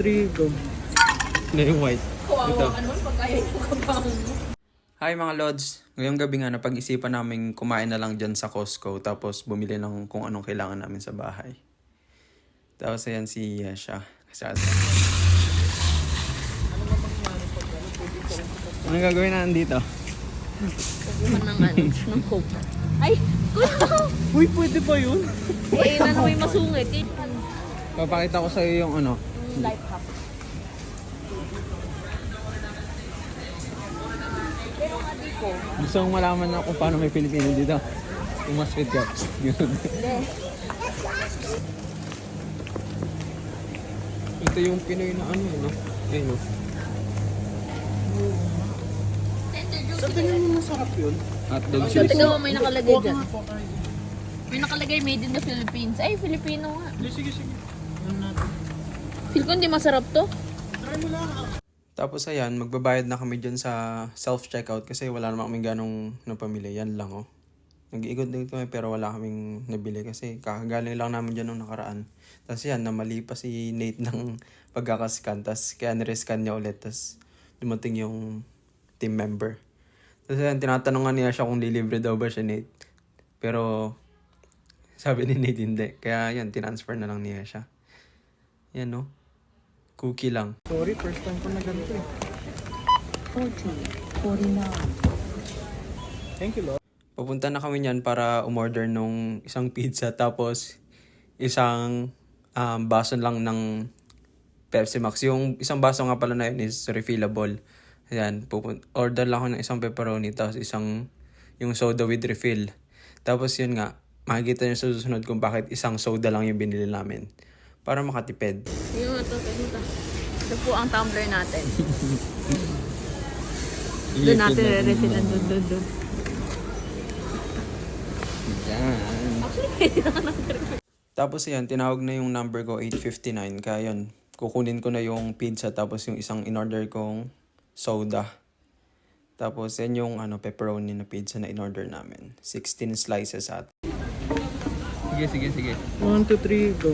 Trigo. Na yung white. Ito. Hi mga Lods! Ngayong gabi nga napag-isipan namin kumain na lang dyan sa Costco tapos bumili ng kung anong kailangan namin sa bahay. Tapos ayan si Yesha. Ano gagawin natin dito? Pagkuhan ng coke. Ay! Kuya! Uy, pwede ba yun? Eh, na may masungit. Papakita ko sa iyo yung ano. Life hack. Pero nga di ko. Gusto mong malaman na kung paano may Pilipino dito. Kung mas fit ka. Ito yung Pinoy na ano yun, no? Ayun, no? Sa tingin mo masarap yun? Hotdog So, cheese. tignan mo, may nakalagay dyan. May nakalagay made in the Philippines. Ay, Filipino nga. Sige. Ano natin? Feel ko hindi masarap to. Try mo lang. Tapos ayan, magbabayad na kami dyan sa self-checkout kasi wala naman kaming ganong napamili. Yan lang, oh. Nag-iikot din kami pero wala kaming nabili kasi kakagaling lang namin dyan nung nakaraan. Tapos yan, namali pa si Nate ng pagkakascan. Tapos kaya nirescan niya ulit. Tapos dumating yung team member. Tapos yan, tinatanungan niya siya kung lilibre daw ba siya, Nate. Pero sabi ni Nate hindi. Kaya yan, tinransfer na lang niya siya. Yan, no? Cookie lang. Sorry, first time ko na ganito eh. 49. Thank you, Lord. Papunta na kami niyan para umorder nung isang pizza tapos isang baso lang ng Pepsi Max. Yung isang baso nga pala na yun is refillable. Ayan, order lang ako ng isang pepperoni tapos yung soda with refill. Tapos yun nga, makikita niyo sa susunod kung bakit isang soda lang yung binili namin. Para makatipid. Yung ito. Ito po ang tumbler natin. Doon natin re-refillan doon. Yan. Actually, pwede na Tapos yan, tinawag na yung number ko 859. Kaya yun, kukunin ko na yung pizza tapos yung isang in-order kong soda. Tapos yan yung pepperoni na pizza na in-order namin. 16 slices at. Sige. 1, 2, 3, go.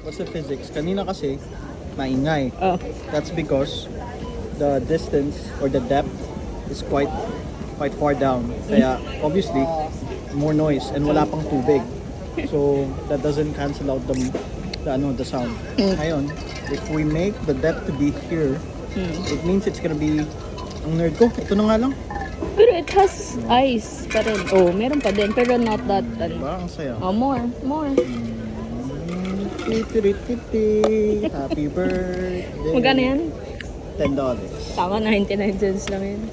What's the physics? Kanina kasi, maingay. Oh. That's because the distance or the depth is quite far down. Kaya obviously, more noise and wala pang tubig. So that doesn't cancel out the sound. Ngayon, if we make the depth to be here, it means it's gonna be ang nerd ko. Ito na nga lang. Pero it has ice pa rin. Oh, meron pa din. Pero not that. Diba? Ang saya. Oh, more. Happy birthday. Magkano yan? $10. Tama, 99 cents lang yun.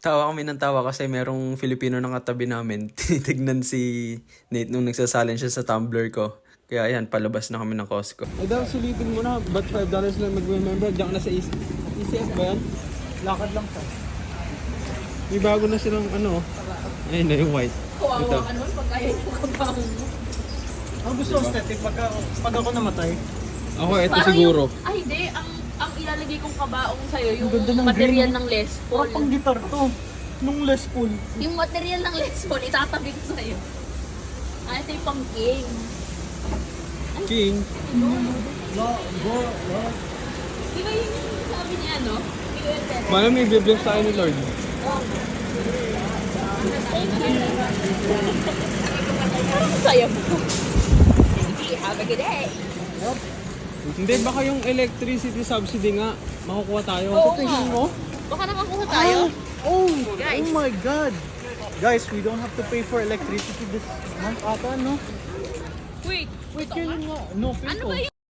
Tawa kami ng tawa kasi merong Filipino na katabi namin. Tinitignan si Nate nung nagsasalin siya sa tumbler ko. Kaya ayan, palabas na kami ng Costco. Ay daw, sulitin mo na. Ba't $5 lang mag-remember? Diyan ka na sa ECF ba yan? Lakad lang siya. May bago na silang Ayun na yung white. Ito. Pagkaya yung kabaong mo. Ang gusto ko, aesthetic, pag ako namatay. Ako, ito siguro. Ay, hindi. Ang ilalagay kong kabaong sa'yo, yung Ganda ng material green. ng Les Paul. Parang pang gitar to. Nung Les Paul. Yung material ng Les Paul, itatabi ko sa'yo. Ay, ito yung pang king. King. Di ba yung sabi niya, no? Malam may bless tayo ni Lord. Parang masaya mo. Have a good day. Hindi, baka yung electricity subsidy nga, makukuha tayo. Oo Tingin nga. mo? Baka nakakuha tayo. Oh, Guys. oh my God. Guys, we don't have to pay for electricity this month ata, no? Wait, Wait, kailan nga? No, ano ba yun?